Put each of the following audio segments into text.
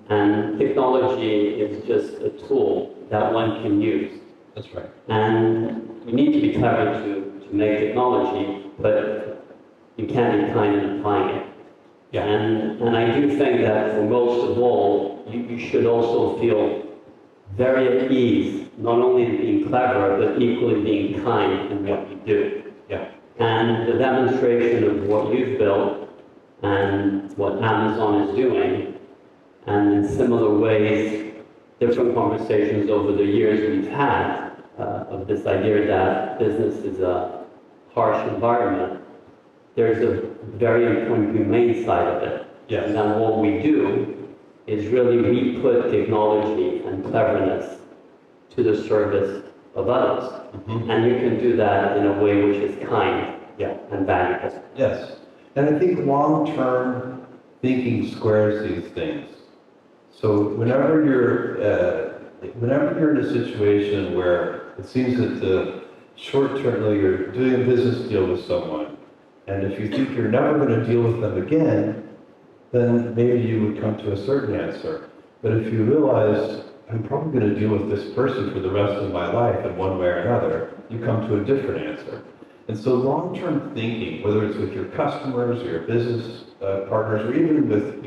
And technology is just a tool that one can use. That's right. And you need to be clever to make technology, but you can't be kind in applying it. Yeah. And I do think that for most of all, you should also feel very at ease, not only in being clever, but equally being kind in what you do. Yeah. And the demonstration of what you've built and what Amazon is doing, and in similar ways, different conversations over the years we've had of this idea that business is a harsh environment, there's a very important humane side of it. Yes. And then what we do is really we put technology and cleverness to the service of others. Mm-hmm. And you can do that in a way which is kind and valuable. Yes. And I think long-term thinking squares these things. So whenever you're in a situation where it seems that the short-term, you're doing a business deal with someone, and if you think you're never going to deal with them again, then maybe you would come to a certain answer. But if you realize, I'm probably going to deal with this person for the rest of my life in one way or another, you come to a different answer. And so long-term thinking, whether it's with your customers or your business partners, or even with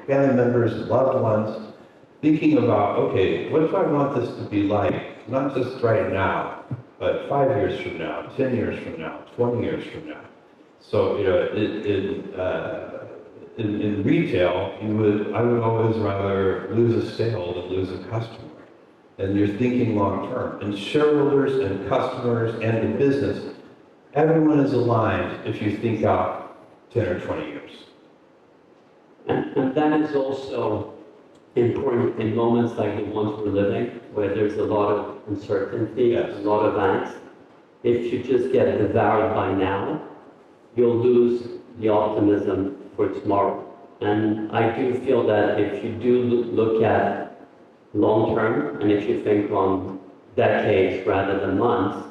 family members and loved ones, thinking about, okay, what do I want this to be like? Not just right now, but 5 years from now, 10 years from now, 20 years from now. So, in retail, I would always rather lose a sale than lose a customer. And you're thinking long term. And shareholders and customers and the business, everyone is aligned if you think out 10 or 20 years. And that is also important in moments like the ones we're living, where there's a lot of uncertainty, Yes. a lot of angst. If you just get devoured by now, you'll lose the optimism for tomorrow. And I do feel that if you do look at long term, and if you think on decades rather than months,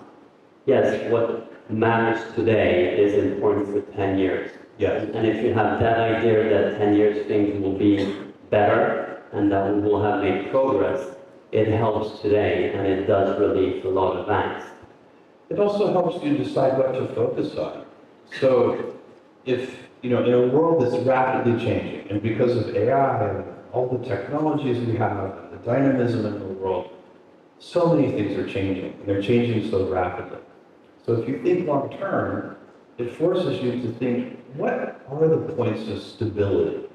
yes, what matters today is important for 10 years. Yes. And if you have that idea that 10 years things will be better and that we will have made progress, it helps today and it does relieve a lot of angst. It also helps you decide what to focus on. So if, in a world that's rapidly changing, and because of AI and all the technologies we have, and the dynamism in the world, so many things are changing, and they're changing so rapidly. So if you think long term, it forces you to think, what are the points of stability?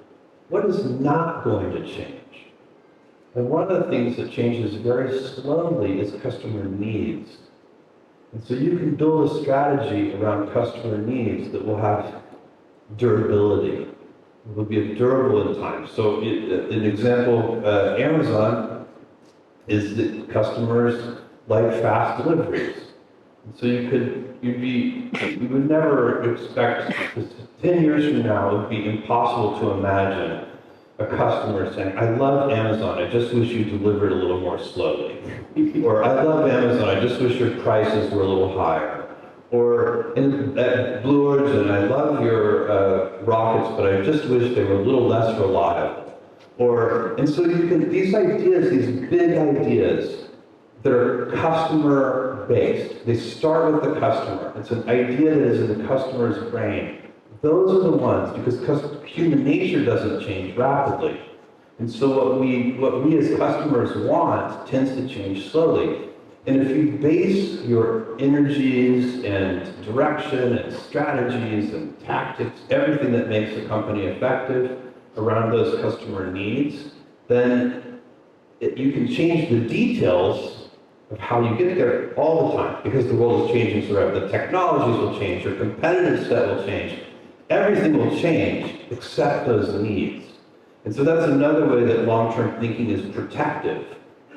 What is not going to change? And one of the things that changes very slowly is customer needs. And so you can build a strategy around customer needs that will have durability. It will be durable in time. So an example, Amazon is that customers like fast deliveries. And so you would never expect, 10 years from now, it would be impossible to imagine a customer saying, I love Amazon, I just wish you delivered a little more slowly. Or I love Amazon, I just wish your prices were a little higher. Or at Blue Origin, I love your rockets, but I just wish they were a little less reliable. And so these ideas, these big ideas that are customer-based, they start with the customer. It's an idea that is in the customer's brain. Those are the ones, because human nature doesn't change rapidly. And so what we as customers want tends to change slowly. And if you base your energies and direction and strategies and tactics, everything that makes a company effective around those customer needs, then you can change the details of how you get there all the time, because the world is changing so rapidly. The technologies will change, your competitive set will change. Everything will change except those needs. And so that's another way that long-term thinking is protective,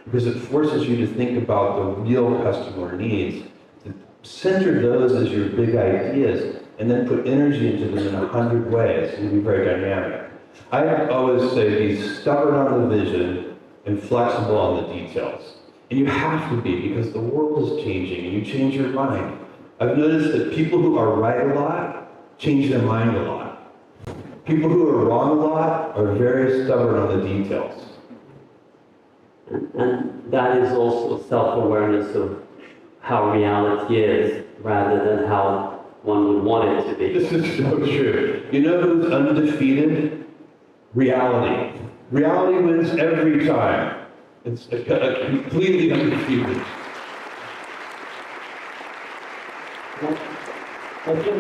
because it forces you to think about the real customer needs, to center those as your big ideas, and then put energy into them in 100 ways and be very dynamic. I always say be stubborn on the vision and flexible on the details. And you have to be, because the world is changing and you change your mind. I've noticed that people who are right a lot change their mind a lot. People who are wrong a lot are very stubborn on the details. And that is also self-awareness of how reality is, rather than how one would want it to be. This is so true. You know who's undefeated? Reality. Reality wins every time. It's completely undefeated. I think